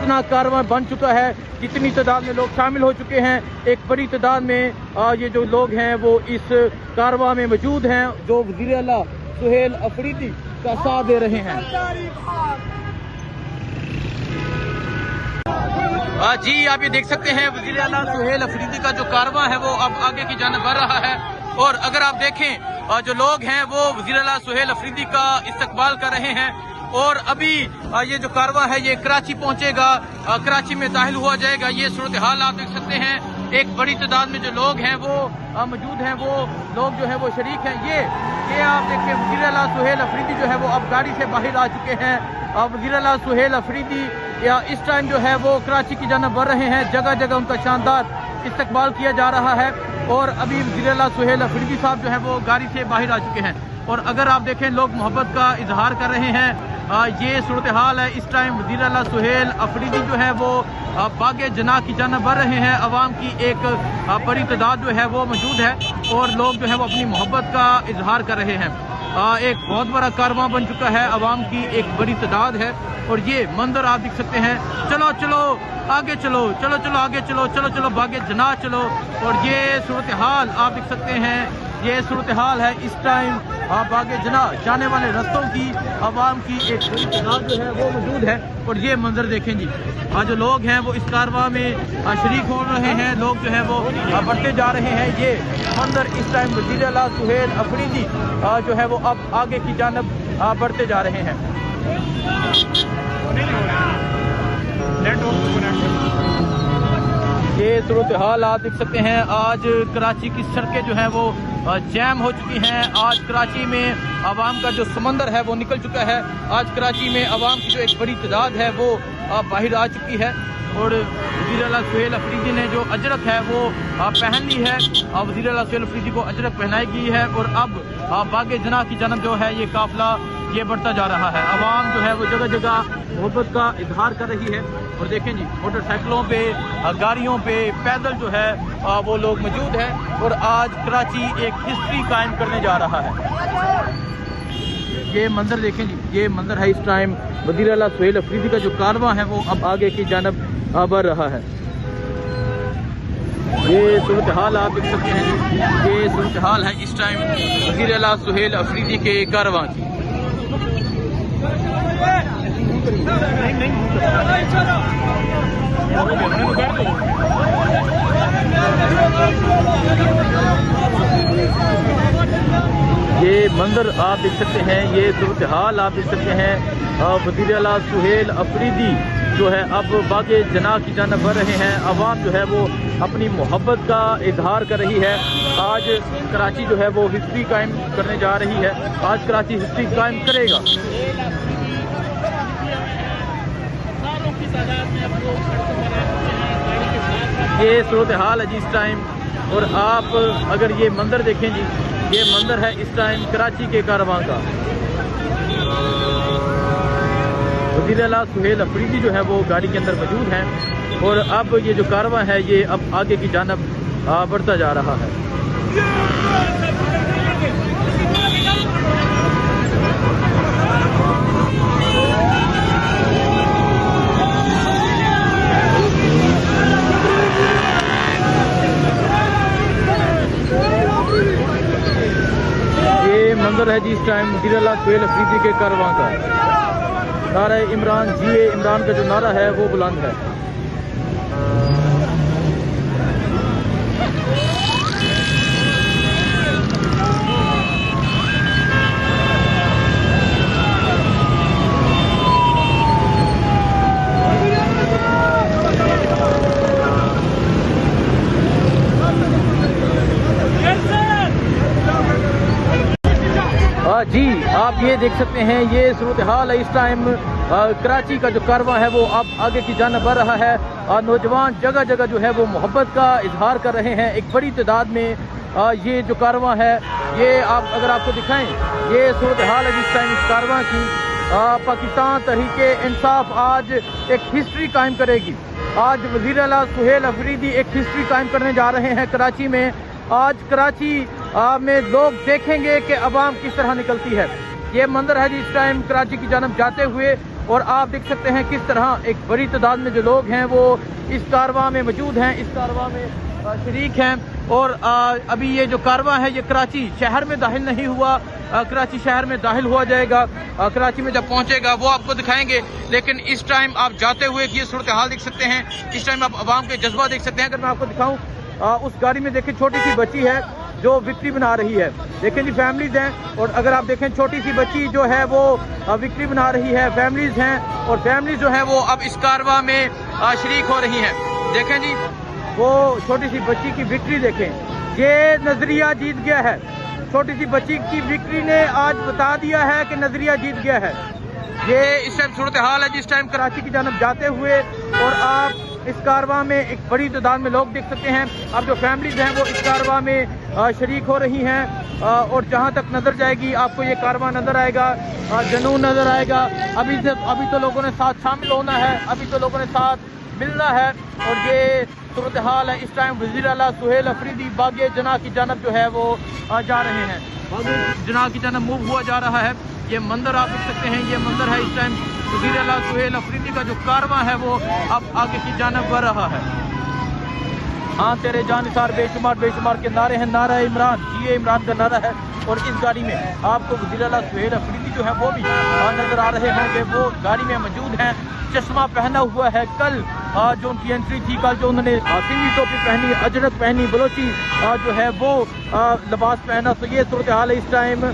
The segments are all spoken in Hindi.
कितना कारवां बन चुका है, कितनी तादाद में लोग शामिल हो चुके हैं। एक बड़ी तादाद में ये जो लोग हैं वो इस कारवां में मौजूद हैं जो वज़ीर आला सुहेल अफरीदी का साथ दे रहे हैं। जी आप ये देख सकते हैं वज़ीर आला सुहेल अफरीदी का जो कारवां है वो अब आगे की जानिब बढ़ रहा है। और अगर आप देखें जो लोग हैं वो वज़ीर आला सुहेल अफरीदी का इस्तकबाल कर रहे हैं। और अभी ये जो कारवां है ये कराची पहुंचेगा, कराची में दाखिल हुआ जाएगा। ये सूरत हाल आप देख सकते हैं। एक बड़ी तादाद में जो लोग हैं वो मौजूद हैं, वो लोग जो है वो शरीक हैं। ये आप देखें वज़ीर आला सुहेल अफरीदी जो है वो अब गाड़ी से बाहर आ चुके हैं। वज़ीर आला सुहेल अफरीदी इस टाइम जो है वो कराची की जानिब बढ़ रहे हैं। जगह जगह उनका शानदार इस्तकबाल किया जा रहा है। और अभी वज़ीर आला सुहेल अफरीदी साहब जो है वो गाड़ी से बाहर आ चुके हैं। और अगर आप देखें लोग मोहब्बत का इजहार कर रहे हैं। ये सूरत हाल है इस टाइम। वज़ीर आला सुहेल अफरीदी जो है वो बागे जना की जानिब बढ़ रहे हैं। अवाम की एक बड़ी तादाद जो है वो मौजूद है और लोग जो है वो अपनी मोहब्बत का इजहार कर रहे हैं। एक बहुत बड़ा कारवां बन चुका है, अवाम की एक बड़ी तादाद है। और ये मंजर आप देख सकते हैं। चलो चलो आगे चलो, चलो चलो आगे चलो, चलो चलो बागे जना चलो। और ये सूरत हाल आप देख सकते हैं। ये सूरत हाल है इस टाइम बागे जना जाने वाले रास्तों की अवाम की एक बड़ी तादाद जो है वो मौजूद है। और ये मंजर देखें जी, जो लोग हैं वो इस कारवां में शरीक हो रहे हैं। लोग जो है वो बढ़ते जा रहे हैं। ये मंजर इस टाइम वज़ीर आला सुहेल अफरीदी जो है वो अब आगे की जानिब बढ़ते जा रहे हैं। ये सूरत हाल आप देख सकते हैं। आज कराची की सड़कें जो हैं वो जैम हो चुकी हैं। आज कराची में आवाम का जो समंदर है वो निकल चुका है। आज कराची में आवाम की जो एक बड़ी तादाद है वो बाहर आ चुकी है। और वज़ीर आला सुहेल अफरीदी ने जो अजरक है वो पहन ली है। वज़ीर आला सुहेल अफरीदी को अजरक पहनाई गई है। और अब बागे जना की जानिब जो है ये काफिला ये बढ़ता जा रहा है। आवाम जो है वो जगह जगह मोहब्बत का इजहार कर रही है। और देखें जी मोटरसाइकिलों पे, गाड़ियों पे, पैदल जो है वो लोग मौजूद हैं। और आज कराची एक हिस्ट्री कायम करने जा रहा है। ये मंजर देखें जी, ये मंजर है इस टाइम वज़ीर आला सुहेल अफरीदी का जो कारवां है वो अब आगे की जानिब बढ़ रहा है। ये सूरत हाल आप देख सकते हैं। ये सूरत हाल है इस टाइम वज़ीर आला सुहेल अफरीदी के कारवां की। ये मंजर आप देख सकते हैं। ये सूरत हाल आप देख सकते हैं। वज़ीर आला सुहेल अफरीदी जो है अब बागे जना की जानिब बढ़ रहे हैं। अवाम जो है वो अपनी मोहब्बत का इजहार कर रही है। आज कराची जो है वो हिस्ट्री कायम करने जा रही है। आज कराची हिस्ट्री कायम करेगा। ये सूरत हाल है जी इस टाइम। और आप अगर ये मंजर देखें जी, ये मंजर है इस टाइम कराची के कारवां का। वज़ीर आला सुहेल अफरीदी जो है वो गाड़ी के अंदर मौजूद हैं। और अब ये जो कारवां है ये अब आगे की जानिब बढ़ता जा रहा है। ये मंजर है जी इस टाइम वज़ीर आला सुहेल अफरीदी के कारवां का। नारा इमरान जिए इमरान का जो नारा है वो बुलंद है। जी आप ये देख सकते हैं। ये सूरत हाल है इस टाइम कराची का जो कारवां है वो अब आगे की जानिब बढ़ रहा है। नौजवान जगह जगह जो है वो मोहब्बत का इजहार कर रहे हैं। एक बड़ी तादाद में ये जो कारवां है ये आप अगर आपको दिखाएं, ये सूरत हाल है इस टाइम इस कारवां की। पाकिस्तान तहरीके इंसाफ आज एक हिस्ट्री कायम करेगी। आज वज़ीर आला सुहेल अफरीदी एक हिस्ट्री कायम करने जा रहे हैं कराची में। आज कराची में लोग देखेंगे कि अवाम किस तरह निकलती है। ये मंजर है जी इस टाइम कराची की जानिब जाते हुए। और आप देख सकते हैं किस तरह एक बड़ी तादाद में जो लोग हैं वो इस कारवां में मौजूद हैं, इस कारवां में शरीक हैं। और अभी ये जो कारवां है ये कराची शहर में दाखिल नहीं हुआ, कराची शहर में दाखिल हुआ जाएगा, कराची में जब पहुंचेगा वो आपको दिखाएंगे। लेकिन इस टाइम आप जाते हुए ये सूरत हाल देख सकते हैं, इस टाइम आप आवाम के जज्बा देख सकते हैं। अगर मैं आपको दिखाऊं उस गाड़ी में देखें छोटी सी बच्ची है जो विक्ट्री बना रही है, देखें जी फैमिलीज हैं। और अगर आप देखें छोटी सी बच्ची जो है वो विक्ट्री बना रही है, फैमिलीज हैं और फैमिलीज जो है वो अब इस कारवां में शरीक हो रही हैं। देखें जी वो छोटी सी बच्ची की विक्ट्री देखें, ये नजरिया जीत गया है। छोटी सी बच्ची की विक्ट्री ने आज बता दिया है कि नजरिया जीत गया है। ये इस टाइम सूरत हाल है जिस टाइम कराची की जानब जाते हुए, और आप इस कारवां में एक बड़ी तादाद में लोग देख सकते हैं। अब जो फैमिलीज हैं वो इस कारवां में शरीक हो रही हैं और जहां तक नजर जाएगी आपको ये कारवां नजर आएगा, जुनून नजर आएगा। अभी तो लोगों ने साथ शामिल होना है, अभी तो लोगों ने साथ मिलना है। और ये सूरत हाल है इस टाइम वज़ीर आला सुहेल अफरीदी बागे जना की जानब जो है वो जा रहे हैं, बागे जना की जानब मूव हुआ जा रहा है। ये मंदिर आप देख सकते हैं, ये मंदिर है इस टाइम वज़ीर आला सुहेल अफरीदी का जो कारवां है वो अब आगे की जानब बढ़ रहा है। हाँ तेरे जानिसार बेशुमार के नारे हैं, नारा इमरान, ये इमरान का नारा है। और इस गाड़ी में आपको वज़ीर आला सुहेल अफरीदी जो है वो भी नजर आ रहे होंगे, वो गाड़ी में मौजूद हैं, चश्मा पहना हुआ है। कल जो उनकी एंट्री थी, कल जो उन्होंने सिंधी टोपी पहनी, अजरक पहनी, बलोची जो है वो लिबास पहना। तो ये सूरत हाल है इस टाइम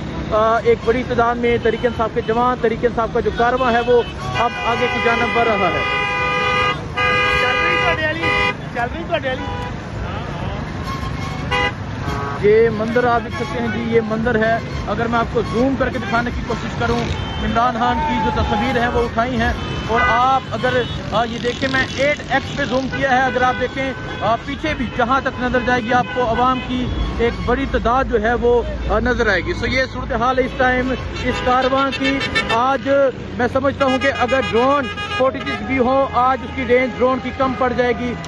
एक बड़ी तादाद में तरीके इंसाफ के जवान, तरीके इंसाफ का जो कारवां है वो अब आगे की जानब बढ़ रहा है। ये मंदिर आप देख सकते हैं जी, ये मंदिर है। अगर मैं आपको जूम करके दिखाने की कोशिश करूं, इमरान खान की जो तस्वीर है वो उठाई हैं। और आप अगर ये देखें, मैं 8x पे जूम किया है, अगर आप देखें पीछे भी जहां तक नजर जाएगी आपको आवाम की एक बड़ी तादाद जो है वो नजर आएगी। सो ये सूरत हाल है इस टाइम इस कारवां की। आज मैं समझता हूँ कि अगर ड्रोन फुटेज भी हो, आज उसकी रेंज ड्रोन की कम पड़ जाएगी।